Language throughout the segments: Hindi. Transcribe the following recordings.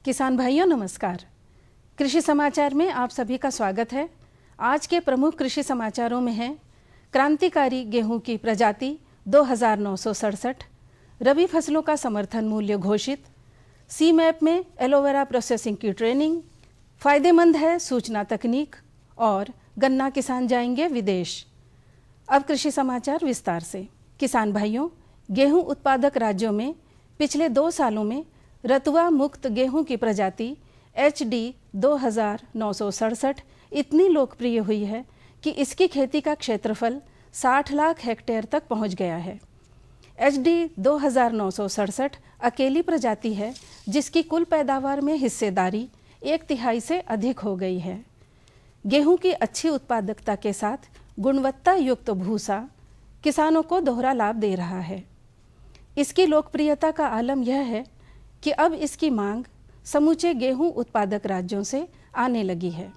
किसान भाइयों नमस्कार। कृषि समाचार में आप सभी का स्वागत है। आज के प्रमुख कृषि समाचारों में है क्रांतिकारी गेहूं की प्रजाति 2967, रबी फसलों का समर्थन मूल्य घोषित, सी मैप में एलोवेरा प्रोसेसिंग की ट्रेनिंग, फायदेमंद है सूचना तकनीक और गन्ना किसान जाएंगे विदेश। अब कृषि समाचार विस्तार से। किसान भाइयों, गेहूं उत्पादक राज्यों में पिछले 2 सालों में रतुआ मुक्त गेहूं की प्रजाति HD 2967 इतनी लोकप्रिय हुई है कि इसकी खेती का क्षेत्रफल 60 लाख हेक्टेयर तक पहुंच गया है। HD 2967 अकेली प्रजाति है जिसकी कुल पैदावार में हिस्सेदारी 1/3 से अधिक हो गई है। गेहूं की अच्छी उत्पादकता के साथ गुणवत्ता युक्त भूसा किसानों को दोहरा लाभ दे रहा है। इसकी लोकप्रियता का आलम यह है कि अब इसकी मांग समूचे गेहूं उत्पादक राज्यों से आने लगी है।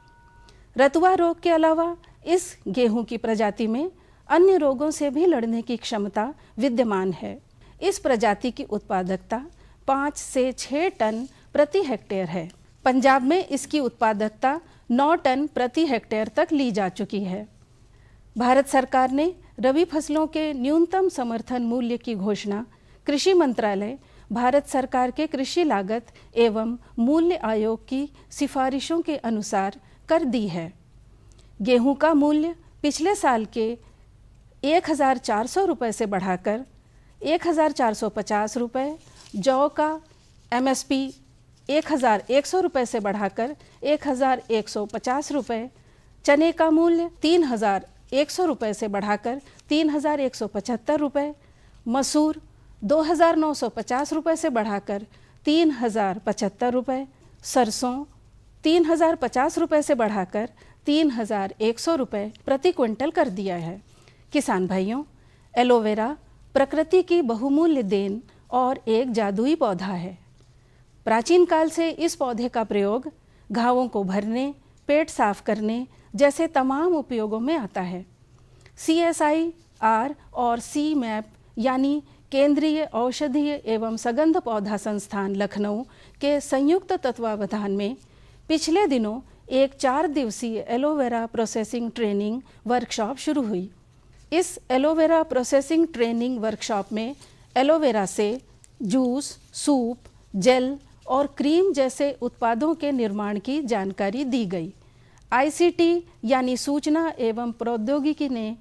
रतुआ रोग के अलावा इस गेहूं की प्रजाति में अन्य रोगों से भी लड़ने की क्षमता विद्यमान है। इस प्रजाति की उत्पादकता 5 से 6 टन प्रति हेक्टेयर है। पंजाब में इसकी उत्पादकता 9 टन प्रति हेक्टेयर तक ली जा चुकी है। भारत सरकार ने रबी फसलों के न्यूनतम समर्थन मूल्य की घोषणा कृषि मंत्रालय, भारत सरकार के कृषि लागत एवं मूल्य आयोग की सिफारिशों के अनुसार कर दी है। गेहूं का मूल्य पिछले साल के 1400 रुपये से बढ़ाकर 1450 रुपये, जौ का MSP 1100 रुपये से बढ़ाकर 1150 रुपये, चने का मूल्य 3100 रुपये से बढ़ाकर 3175 रुपये, मसूर 2950 रुपये से बढ़ाकर 3075 रुपये, सरसों 3050 रुपये से बढ़ाकर 3100 रुपये प्रति क्विंटल कर दिया है। किसान भाइयों, एलोवेरा प्रकृति की बहुमूल्य देन और एक जादुई पौधा है। प्राचीन काल से इस पौधे का प्रयोग घावों को भरने, पेट साफ करने जैसे तमाम उपयोगों में आता है। CSIR और सी मैप यानी केंद्रीय औषधीय एवं सगंध पौधा संस्थान लखनऊ के संयुक्त तत्वावधान में पिछले दिनों एक 4 दिवसीय एलोवेरा प्रोसेसिंग ट्रेनिंग वर्कशॉप शुरू हुई। इस एलोवेरा प्रोसेसिंग ट्रेनिंग वर्कशॉप में एलोवेरा से जूस, सूप, जेल और क्रीम जैसे उत्पादों के निर्माण की जानकारी दी गई। ICT यानी सूचना एवं प्रौद्योगिकी ने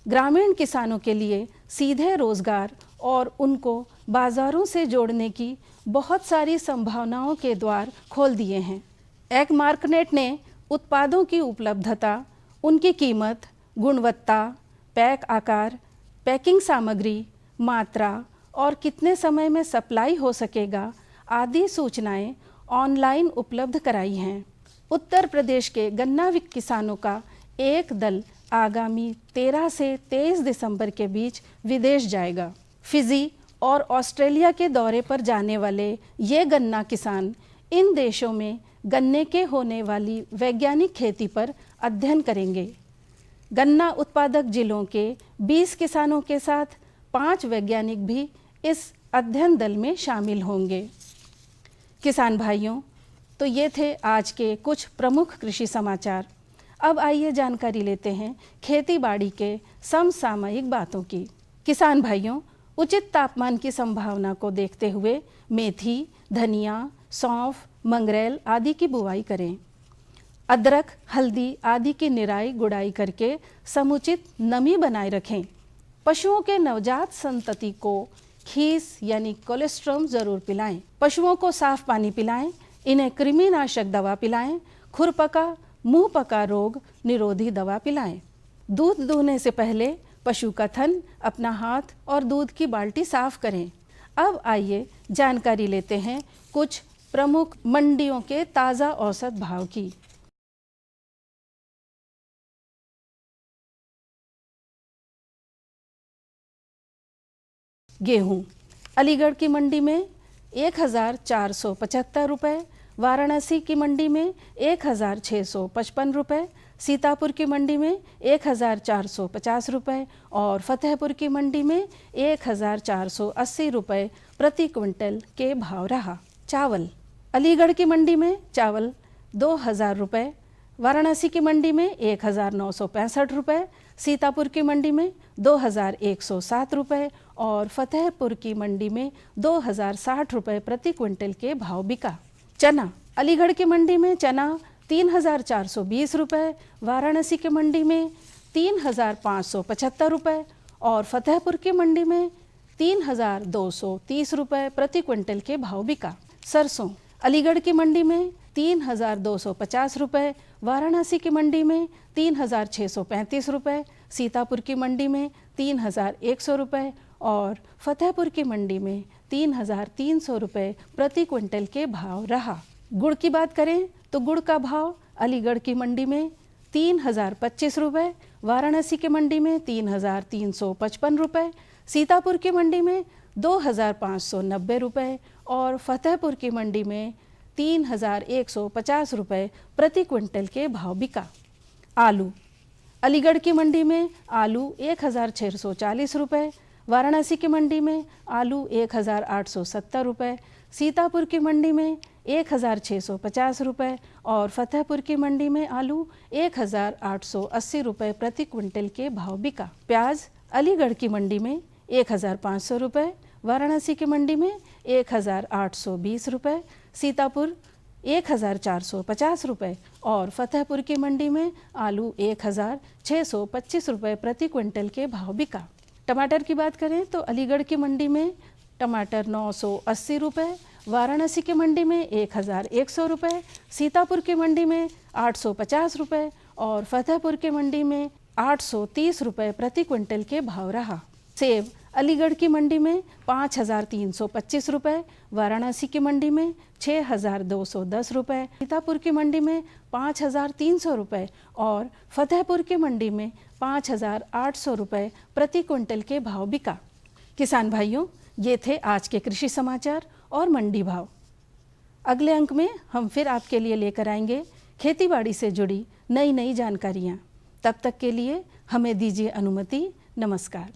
ग्रामीण किसानों के लिए सीधे रोजगार और उनको बाजारों से जोड़ने की बहुत सारी संभावनाओं के द्वार खोल दिए हैं। एगमार्कनेट ने उत्पादों की उपलब्धता, उनकी कीमत, गुणवत्ता, पैक आकार, पैकिंग सामग्री, मात्रा और कितने समय में सप्लाई हो सकेगा आदि सूचनाएं ऑनलाइन उपलब्ध कराई हैं। उत्तर प्रदेश के गन्ना किसानों का एक दल आगामी 13 से 23 दिसंबर के बीच विदेश जाएगा। फिजी और ऑस्ट्रेलिया के दौरे पर जाने वाले ये गन्ना किसान इन देशों में गन्ने के होने वाली वैज्ञानिक खेती पर अध्ययन करेंगे। गन्ना उत्पादक जिलों के 20 किसानों के साथ 5 वैज्ञानिक भी इस अध्ययन दल में शामिल होंगे। किसान भाइयों, तो ये थे आज के कुछ प्रमुख कृषि समाचार। अब आइए जानकारी लेते हैं खेती बाड़ी के समसामयिक बातों की। किसान भाइयों, उचित तापमान की संभावना को देखते हुए मेथी, धनिया, सौंफ, मंगरेल आदि की बुवाई करें। अदरक, हल्दी आदि की निराई गुड़ाई करके समुचित नमी बनाए रखें। पशुओं के नवजात संतति को खीस यानी कोलेस्ट्रॉम जरूर पिलाएं। पशुओं को साफ पानी पिलाएं। इन्हें कृमिनाशक दवा पिलाएं। खुरपका, मुंह पका रोग निरोधी दवा पिलाएं। दूध दूहने से पहले पशु का थन, अपना हाथ और दूध की बाल्टी साफ करें। अब आइए जानकारी लेते हैं कुछ प्रमुख मंडियों के ताज़ा औसत भाव की। गेहूं अलीगढ़ की मंडी में 1475 रुपये, वाराणसी की मंडी में 1655 रुपये, सीतापुर की मंडी में 1450 रुपये और फतेहपुर की मंडी में 1480 रुपये प्रति क्विंटल के भाव रहा। चावल अलीगढ़ की मंडी में चावल 2,000 रुपये, वाराणसी की मंडी में 1,965 रुपये, सीतापुर की मंडी में 2,107 रुपये और फतेहपुर की मंडी में 2,060 रुपये प्रति क्विंटल के भाव बिका। चना अलीगढ़ की मंडी में चना 3,420 रुपये, वाराणसी की मंडी में 3,575 रुपये और फतेहपुर की मंडी में 3,230 रुपये प्रति क्विंटल के भाव बिका। सरसों अलीगढ़ की मंडी में 3,250 रुपये, वाराणसी की मंडी में 3,635 रुपये, सीतापुर की मंडी में 3,100 रुपये और फतेहपुर की मंडी में 3,300 रुपये प्रति क्विंटल के भाव रहा। गुड़ की बात करें तो गुड़ का भाव अलीगढ़ की मंडी में 3,025 रुपये, वाराणसी की मंडी में 3,355 रुपये, सीतापुर की मंडी में 2,590 रुपये और फतेहपुर की मंडी में 3,150 रुपये प्रति क्विंटल के भाव बिका। आलू अलीगढ़ की मंडी में आलू 1,640 रुपये, वाराणसी की मंडी में आलू 1,870 रुपये, सीतापुर की मंडी में 1,650 रुपये और फतेहपुर की मंडी में आलू 1,880 रुपये प्रति क्विंटल के भाव बिका। प्याज अलीगढ़ की मंडी में 1,500 रुपये, वाराणसी की मंडी में 1,820 रुपये, सीतापुर 1,450 रुपये और फतेहपुर की मंडी में आलू 1,625 रुपये प्रति क्विंटल के भाव बिका। टमाटर की बात करें तो अलीगढ़ की मंडी में टमाटर 980 रुपये, वाराणसी की मंडी में 1,100 रुपये, सीतापुर की मंडी में 850 रुपये और फतेहपुर की मंडी में 830 रुपये प्रति क्विंटल के भाव रहा। सेब अलीगढ़ की मंडी में 5,325 रुपये, वाराणसी की मंडी में 6,210 रुपये, सीतापुर की मंडी में 5,300 रुपये और फतेहपुर की मंडी में 5,800 रुपये प्रति क्विंटल के भाव बिका। किसान भाइयों, ये थे आज के कृषि समाचार और मंडी भाव। अगले अंक में हम फिर आपके लिए लेकर आएंगे खेतीबाड़ी से जुड़ी नई नई जानकारियाँ। तब तक के लिए हमें दीजिए अनुमति। नमस्कार।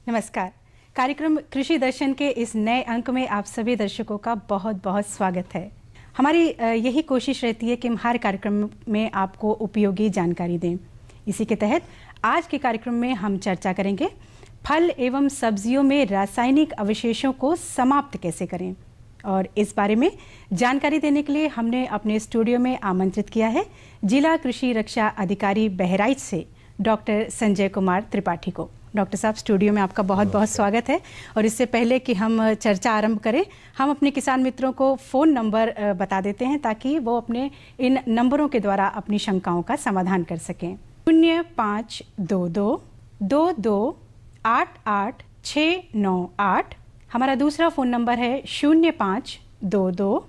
नमस्कार। कार्यक्रम कृषि दर्शन के इस नए अंक में आप सभी दर्शकों का बहुत बहुत स्वागत है। हमारी यही कोशिश रहती है कि हम हर कार्यक्रम में आपको उपयोगी जानकारी दें। इसी के तहत आज के कार्यक्रम में हम चर्चा करेंगे फल एवं सब्जियों में रासायनिक अवशेषों को समाप्त कैसे करें। और इस बारे में जानकारी देने के लिए हमने अपने स्टूडियो में आमंत्रित किया है जिला कृषि रक्षा अधिकारी बहराइच से डॉक्टर संजय कुमार त्रिपाठी को। डॉक्टर साहब, स्टूडियो में आपका बहुत बहुत स्वागत है। और इससे पहले कि हम चर्चा आरंभ करें, हम अपने किसान मित्रों को फ़ोन नंबर बता देते हैं ताकि वो अपने इन नंबरों के द्वारा अपनी शंकाओं का समाधान कर सकें। 0522 22889698। हमारा दूसरा फ़ोन नंबर है 0522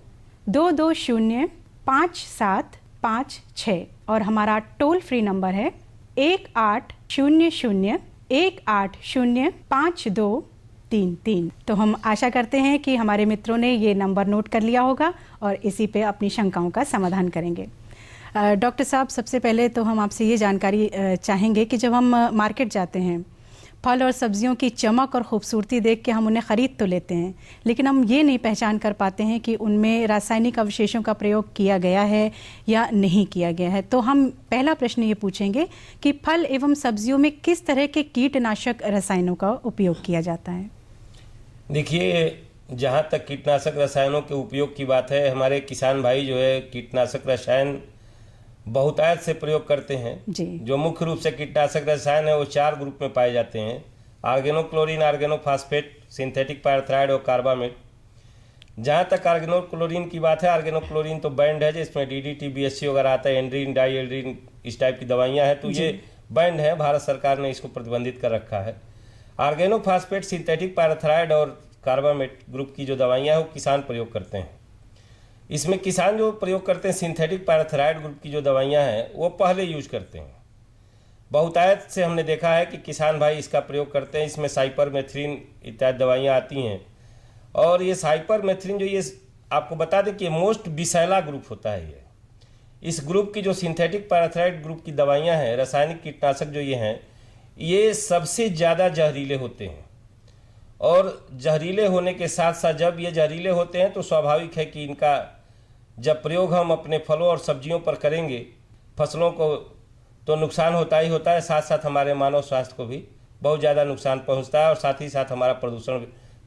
2205756 और हमारा टोल फ्री नंबर है 1800-180-5233। तो हम आशा करते हैं कि हमारे मित्रों ने ये नंबर नोट कर लिया होगा और इसी पे अपनी शंकाओं का समाधान करेंगे। डॉक्टर साहब, सबसे पहले तो हम आपसे ये जानकारी चाहेंगे कि जब हम मार्केट जाते हैं, फल और सब्जियों की चमक और ख़ूबसूरती देख के हम उन्हें ख़रीद तो लेते हैं, लेकिन हम ये नहीं पहचान कर पाते हैं कि उनमें रासायनिक अवशेषों का प्रयोग किया गया है या नहीं किया गया है। तो हम पहला प्रश्न ये पूछेंगे कि फल एवं सब्जियों में किस तरह के कीटनाशक रसायनों का उपयोग किया जाता है? देखिए, जहाँ तक कीटनाशक रसायनों के उपयोग की बात है, हमारे किसान भाई जो है कीटनाशक रसायन बहुतायत से प्रयोग करते हैं जी। जो मुख्य रूप से कीटनाशक रसायन है वो 4 ग्रुप में पाए जाते हैं: आर्गेनोक्लोरीन, आर्गेनोफॉस्फेट, सिंथेटिक पायरेथ्राइड और कार्बामेट। जहाँ तक आर्गेनोक्लोरीन की बात है, आर्गेनोक्लोरीन तो बैंड है जिसमें डीडीटी, बीएससी वगैरह आता है, एंड्रीन, डाईएल्ड्रीन, इस टाइप की दवाइयाँ हैं, तो ये बैंड है, भारत सरकार ने इसको प्रतिबंधित कर रखा है। आर्गेनोफॉस्फेट, सिंथेटिक पायरेथ्राइड और कार्बामेट ग्रुप की जो दवाइयाँ हैं वो किसान प्रयोग करते हैं। इसमें किसान जो प्रयोग करते हैं सिंथेटिक पायरेथ्राइड ग्रुप की जो दवाइयाँ हैं वो पहले यूज करते हैं। बहुतायत से हमने देखा है कि किसान भाई इसका प्रयोग करते हैं। इसमें साइपरमेथ्रिन इत्यादि दवाइयाँ आती हैं और ये साइपरमेथ्रिन जो ये आपको बता दें कि ये मोस्ट विषैला ग्रुप होता है। ये इस ग्रुप की जो सिंथेटिक पायरेथ्राइड ग्रुप की दवाइयाँ हैं, रासायनिक कीटनाशक जो ये हैं, ये सबसे ज़्यादा जहरीले होते हैं। और जहरीले होने के साथ साथ जब ये जहरीले होते हैं तो स्वाभाविक है कि इनका जब प्रयोग हम अपने फलों और सब्जियों पर करेंगे, फसलों को तो नुकसान होता ही होता है, साथ साथ हमारे मानव स्वास्थ्य को भी बहुत ज़्यादा नुकसान पहुंचता है और साथ ही साथ हमारा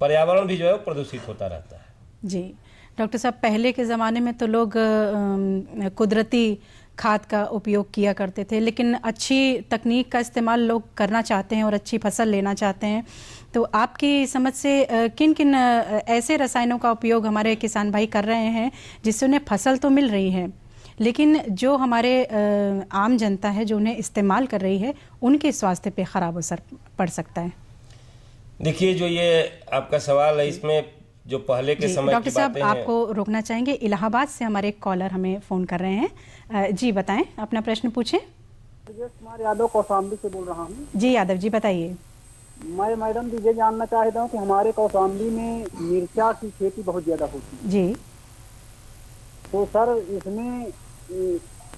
पर्यावरण भी जो है वो प्रदूषित होता रहता है। जी डॉक्टर साहब, पहले के ज़माने में तो लोग कुदरती खाद का उपयोग किया करते थे, लेकिन अच्छी तकनीक का इस्तेमाल लोग करना चाहते हैं और अच्छी फसल लेना चाहते हैं। तो आपकी समझ से किन किन ऐसे रसायनों का उपयोग हमारे किसान भाई कर रहे हैं जिससे उन्हें फसल तो मिल रही है, लेकिन जो हमारे आम जनता है जो उन्हें इस्तेमाल कर रही है उनके स्वास्थ्य पे ख़राब असर पड़ सकता है? देखिए, जो ये आपका सवाल है इसमें जो पहले के समय डॉक्टर साहब, आपको रोकना चाहेंगे, इलाहाबाद से हमारे एक कॉलर हमें फ़ोन कर रहे हैं। जी बताएं, अपना प्रश्न पूछें। कुमार यादव कौशाम्बी से बोल रहा हूँ। जी यादव जी, बताइए। मैं मैडम ये जानना चाहता हूँ कि हमारे कौशाम्बी में मिर्चा की खेती बहुत ज़्यादा होती है जी, तो सर इसमें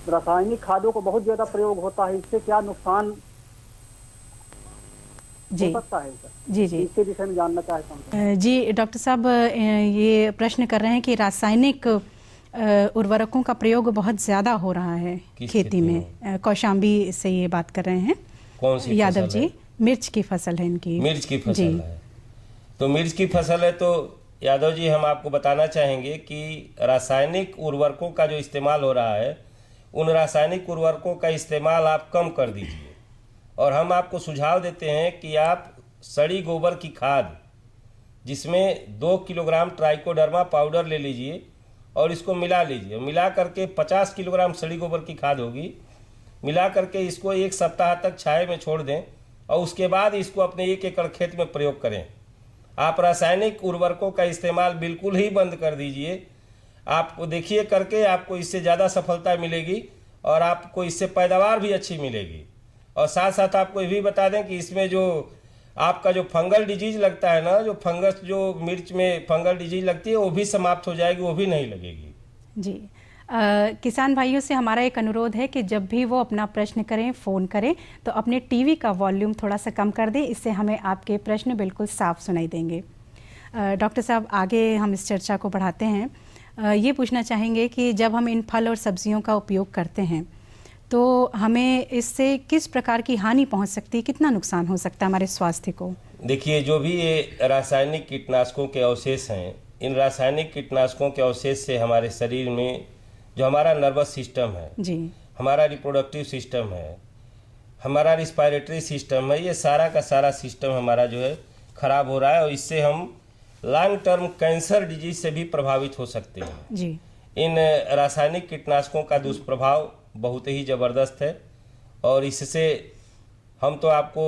रासायनिक खादों को बहुत ज़्यादा प्रयोग होता है, इससे क्या नुकसान जी हो सकता है सर? जी जी इसके विषय में जानना चाहता हूँ। जी डॉक्टर साहब, ये प्रश्न कर रहे हैं कि रासायनिक उर्वरकों का प्रयोग बहुत ज़्यादा हो रहा है खेती में। कौशाम्बी से ये बात कर रहे हैं। कौन सी यादव जी, मिर्च की फसल है इनकी। मिर्च की फसल है, तो मिर्च की फसल है तो यादव जी हम आपको बताना चाहेंगे कि रासायनिक उर्वरकों का जो इस्तेमाल हो रहा है, उन रासायनिक उर्वरकों का इस्तेमाल आप कम कर दीजिए। और हम आपको सुझाव देते हैं कि आप सड़ी गोबर की खाद, जिसमें 2 किलोग्राम ट्राइकोडर्मा पाउडर ले लीजिए और इसको मिला लीजिए। मिला करके 50 किलोग्राम सड़ी गोबर की खाद होगी, मिला करके इसको 1 सप्ताह तक छाये में छोड़ दें और उसके बाद इसको अपने 1 एकड़ खेत में प्रयोग करें। आप रासायनिक उर्वरकों का इस्तेमाल बिल्कुल ही बंद कर दीजिए। आपको देखिए करके आपको इससे ज़्यादा सफलता मिलेगी और आपको इससे पैदावार भी अच्छी मिलेगी। और साथ साथ आपको ये भी बता दें कि इसमें जो आपका जो फंगल डिजीज लगता है ना, जो फंगस जो मिर्च में फंगल डिजीज लगती है वो भी समाप्त हो जाएगी, वो भी नहीं लगेगी। जी किसान भाइयों से हमारा एक अनुरोध है कि जब भी वो अपना प्रश्न करें, फ़ोन करें, तो अपने टीवी का वॉल्यूम थोड़ा सा कम कर दें, इससे हमें आपके प्रश्न बिल्कुल साफ सुनाई देंगे। डॉक्टर साहब, आगे हम इस चर्चा को बढ़ाते हैं। ये पूछना चाहेंगे कि जब हम इन फल और सब्जियों का उपयोग करते हैं तो हमें इससे किस प्रकार की हानि पहुंच सकती है, कितना नुकसान हो सकता है हमारे स्वास्थ्य को? देखिए, जो भी ये रासायनिक कीटनाशकों के अवशेष हैं, इन रासायनिक कीटनाशकों के अवशेष से हमारे शरीर में जो हमारा नर्वस सिस्टम है जी, हमारा रिप्रोडक्टिव सिस्टम है, हमारा रिस्पायरेटरी सिस्टम है, ये सारा का सारा सिस्टम हमारा जो है खराब हो रहा है और इससे हम लॉन्ग टर्म कैंसर डिजीज से भी प्रभावित हो सकते हैं। जी, इन रासायनिक कीटनाशकों का दुष्प्रभाव बहुत ही ज़बरदस्त है और इससे हम तो आपको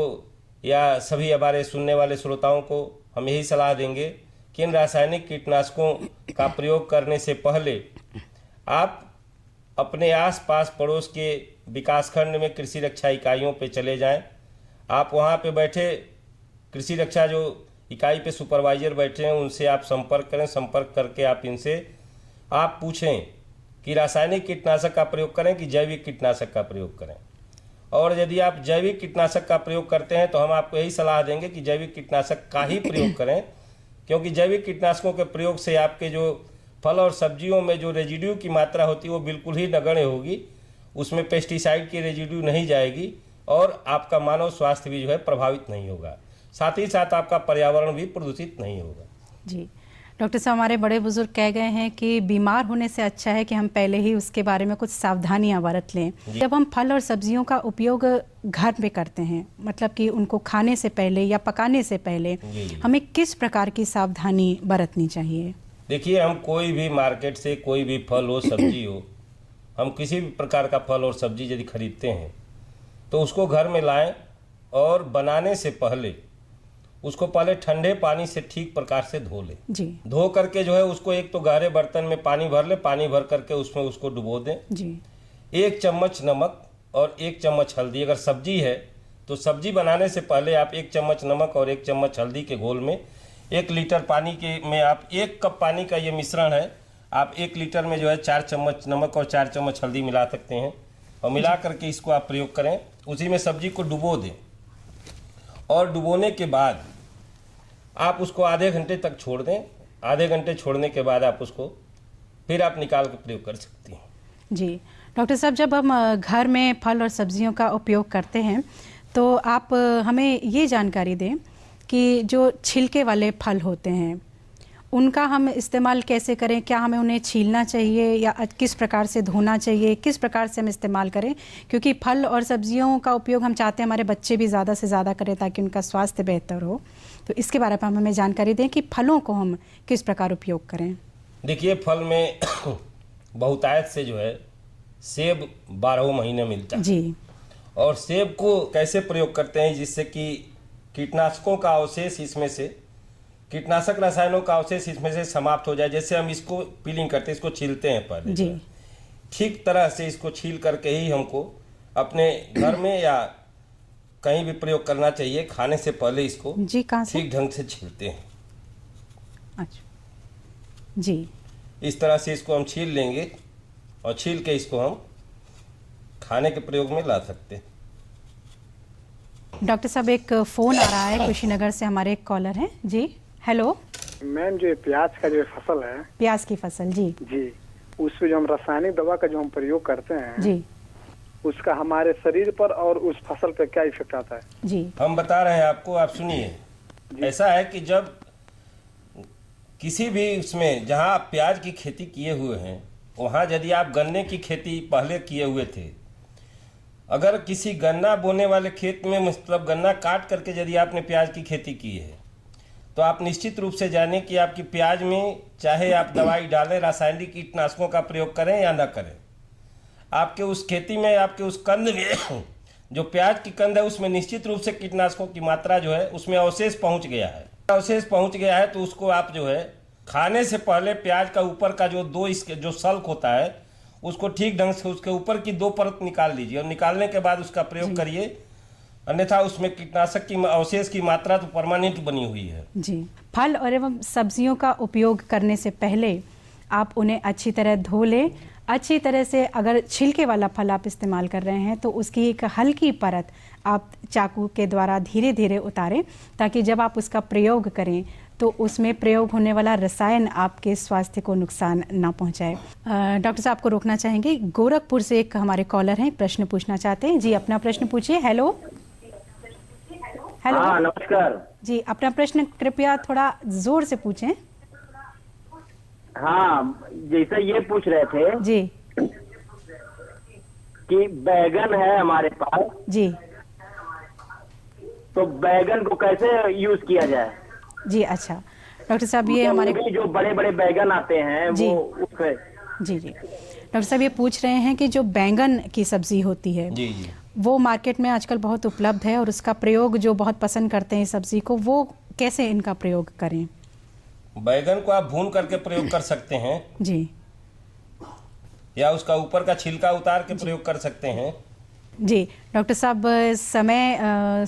या सभी हमारे सुनने वाले श्रोताओं को हम यही सलाह देंगे कि इन रासायनिक कीटनाशकों का प्रयोग करने से पहले आप अपने आसपास पड़ोस के विकासखंड में कृषि रक्षा इकाइयों पे चले जाएं। आप वहाँ पे बैठे कृषि रक्षा जो इकाई पे सुपरवाइजर बैठे हैं उनसे आप संपर्क करें। संपर्क करके आप इनसे आप पूछें कि रासायनिक कीटनाशक का प्रयोग करें कि जैविक कीटनाशक का प्रयोग करें। और यदि आप जैविक कीटनाशक का प्रयोग करते हैं तो हम आपको यही सलाह देंगे कि जैविक कीटनाशक का ही प्रयोग करें, क्योंकि जैविक कीटनाशकों के प्रयोग से आपके जो फल और सब्जियों में जो रेजिड्यू की मात्रा होती है वो बिल्कुल ही नगण्य होगी, उसमें पेस्टिसाइड की रेजिड्यू नहीं जाएगी और आपका मानव स्वास्थ्य भी जो है प्रभावित नहीं होगा, साथ ही साथ आपका पर्यावरण भी प्रदूषित नहीं होगा। जी डॉक्टर साहब, हमारे बड़े बुजुर्ग कह गए हैं कि बीमार होने से अच्छा है कि हम पहले ही उसके बारे में कुछ सावधानियां बरत लें। जब हम फल और सब्जियों का उपयोग घर में करते हैं, मतलब कि उनको खाने से पहले या पकाने से पहले हमें किस प्रकार की सावधानी बरतनी चाहिए? देखिए, हम कोई भी मार्केट से कोई भी फल हो सब्जी हो, हम किसी भी प्रकार का फल और सब्जी यदि खरीदते हैं तो उसको घर में लाएं और बनाने से पहले उसको पहले ठंडे पानी से ठीक प्रकार से धो लें। जी, धो करके जो है उसको एक तो गहरे बर्तन में पानी भर ले, पानी भर करके उसमें उसको डुबो दें। जी, 1 चम्मच नमक और 1 चम्मच हल्दी, अगर सब्जी है तो सब्जी बनाने से पहले आप 1 चम्मच नमक और 1 चम्मच हल्दी के घोल में 1 लीटर पानी के में आप 1 कप पानी का ये मिश्रण है, आप 1 लीटर में जो है 4 चम्मच नमक और 4 चम्मच हल्दी मिला सकते हैं और मिला करके इसको आप प्रयोग करें। उसी में सब्जी को डुबो दें और डुबोने के बाद आप उसको आधे घंटे तक छोड़ दें। आधे घंटे छोड़ने के बाद आप उसको फिर आप निकाल कर प्रयोग कर सकती हैं। जी डॉक्टर साहब, जब हम घर में फल और सब्जियों का उपयोग करते हैं तो आप हमें ये जानकारी दें कि जो छिलके वाले फल होते हैं उनका हम इस्तेमाल कैसे करें? क्या हमें उन्हें छीलना चाहिए या किस प्रकार से धोना चाहिए? किस प्रकार से हम इस्तेमाल करें? क्योंकि फल और सब्जियों का उपयोग हम चाहते हैं हमारे बच्चे भी ज़्यादा से ज़्यादा करें ताकि उनका स्वास्थ्य बेहतर हो, तो इसके बारे में हमें जानकारी दें कि फलों को हम किस प्रकार उपयोग करें। देखिए, फल में बहुतायत से जो है सेब 12 महीने मिलता है जी, और सेब को कैसे प्रयोग करते हैं जिससे कि कीटनाशकों का अवशेष इसमें से, कीटनाशक रसायनों का अवशेष इसमें से समाप्त हो जाए। जैसे हम इसको पीलिंग करते हैं, इसको छीलते हैं पहले जी, ठीक तरह से इसको छील करके ही हमको अपने घर में या कहीं भी प्रयोग करना चाहिए। खाने से पहले इसको जी, कहाँ से? ठीक ढंग से छीलते हैं। अच्छा, जी, इस तरह से इसको हम छील लेंगे और छील के इसको हम खाने के प्रयोग में ला सकते हैं। डॉक्टर साहब, एक फ़ोन आ रहा है कुशीनगर से, हमारे एक कॉलर हैं। जी, हेलो मैम, जो प्याज का जो फसल है, प्याज की फसल, जी जी, उसमें जो हम रासायनिक दवा का जो हम प्रयोग करते हैं जी, उसका हमारे शरीर पर और उस फसल पर क्या इफेक्ट आता है? जी, हम बता रहे हैं आपको, आप सुनिए। ऐसा है कि जब किसी भी उसमें जहां आप प्याज की खेती किए हुए हैं वहां यदि आप गन्ने की खेती पहले किए हुए थे, अगर किसी गन्ना बोने वाले खेत में मतलब गन्ना काट करके यदि आपने प्याज की खेती की है तो आप निश्चित रूप से जानें कि आपकी प्याज में चाहे आप दवाई डालें, रासायनिक कीटनाशकों का प्रयोग करें या ना करें, आपके उस खेती में, आपके उस कंद में जो प्याज की कंद है उसमें निश्चित रूप से कीटनाशकों की मात्रा जो है उसमें अवशेष पहुंच गया है। अवशेष पहुंच गया है तो उसको आप जो है खाने से पहले प्याज का ऊपर का जो इसके जो सल्क होता है उसको ठीक ढंग से उसके ऊपर की 2 परत निकाल लीजिए और निकालने के बाद उसका प्रयोग करिए, अन्यथा उसमें कीटनाशक की अवशेष की मात्रा तो परमानेंट बनी हुई है। जी, फल और एवं सब्जियों का उपयोग करने से पहले आप उन्हें अच्छी तरह धो लें, अच्छी तरह से अगर छिलके वाला फल आप इस्तेमाल कर रहे हैं तो उसकी एक हल्की परत आप चाकू के द्वारा धीरे धीरे उतारें, ताकि जब आप उसका प्रयोग करें तो उसमें प्रयोग होने वाला रसायन आपके स्वास्थ्य को नुकसान ना पहुंचाए। डॉक्टर साहब को रोकना चाहेंगे। गोरखपुर से एक हमारे कॉलर हैं, प्रश्न पूछना चाहते हैं। जी, अपना प्रश्न पूछिए। Hello hello. हाँ, नमस्कार जी, अपना प्रश्न कृपया थोड़ा जोर से पूछें। हाँ, जैसा ये पूछ रहे थे जी कि बैगन है हमारे पास, जी तो बैगन को कैसे यूज किया जाए? जी, अच्छा डॉक्टर साहब, ये हमारे जो बड़े बड़े बैगन आते हैं जी। वो उसके जी जी डॉक्टर साहब ये पूछ रहे हैं कि जो बैंगन की सब्जी होती है जी जी। वो मार्केट में आजकल बहुत उपलब्ध है और उसका प्रयोग जो बहुत पसंद करते हैं इस सब्जी को, वो कैसे इनका प्रयोग करें? बैगन को आप भून करके प्रयोग कर सकते हैं, जी या उसका ऊपर का छिलका उतार के प्रयोग कर सकते हैं। जी डॉक्टर साहब, समय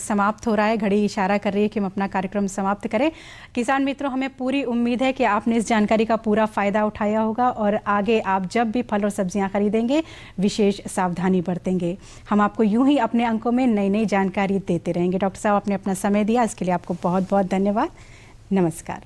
समाप्त हो रहा है, घड़ी इशारा कर रही है कि हम अपना कार्यक्रम समाप्त करें। किसान मित्रों, हमें पूरी उम्मीद है कि आपने इस जानकारी का पूरा फ़ायदा उठाया होगा और आगे आप जब भी फल और सब्जियां खरीदेंगे विशेष सावधानी बरतेंगे। हम आपको यूं ही अपने अंकों में नई नई जानकारी देते रहेंगे। डॉक्टर साहब, आपने अपना समय दिया, इसके लिए आपको बहुत बहुत धन्यवाद। नमस्कार।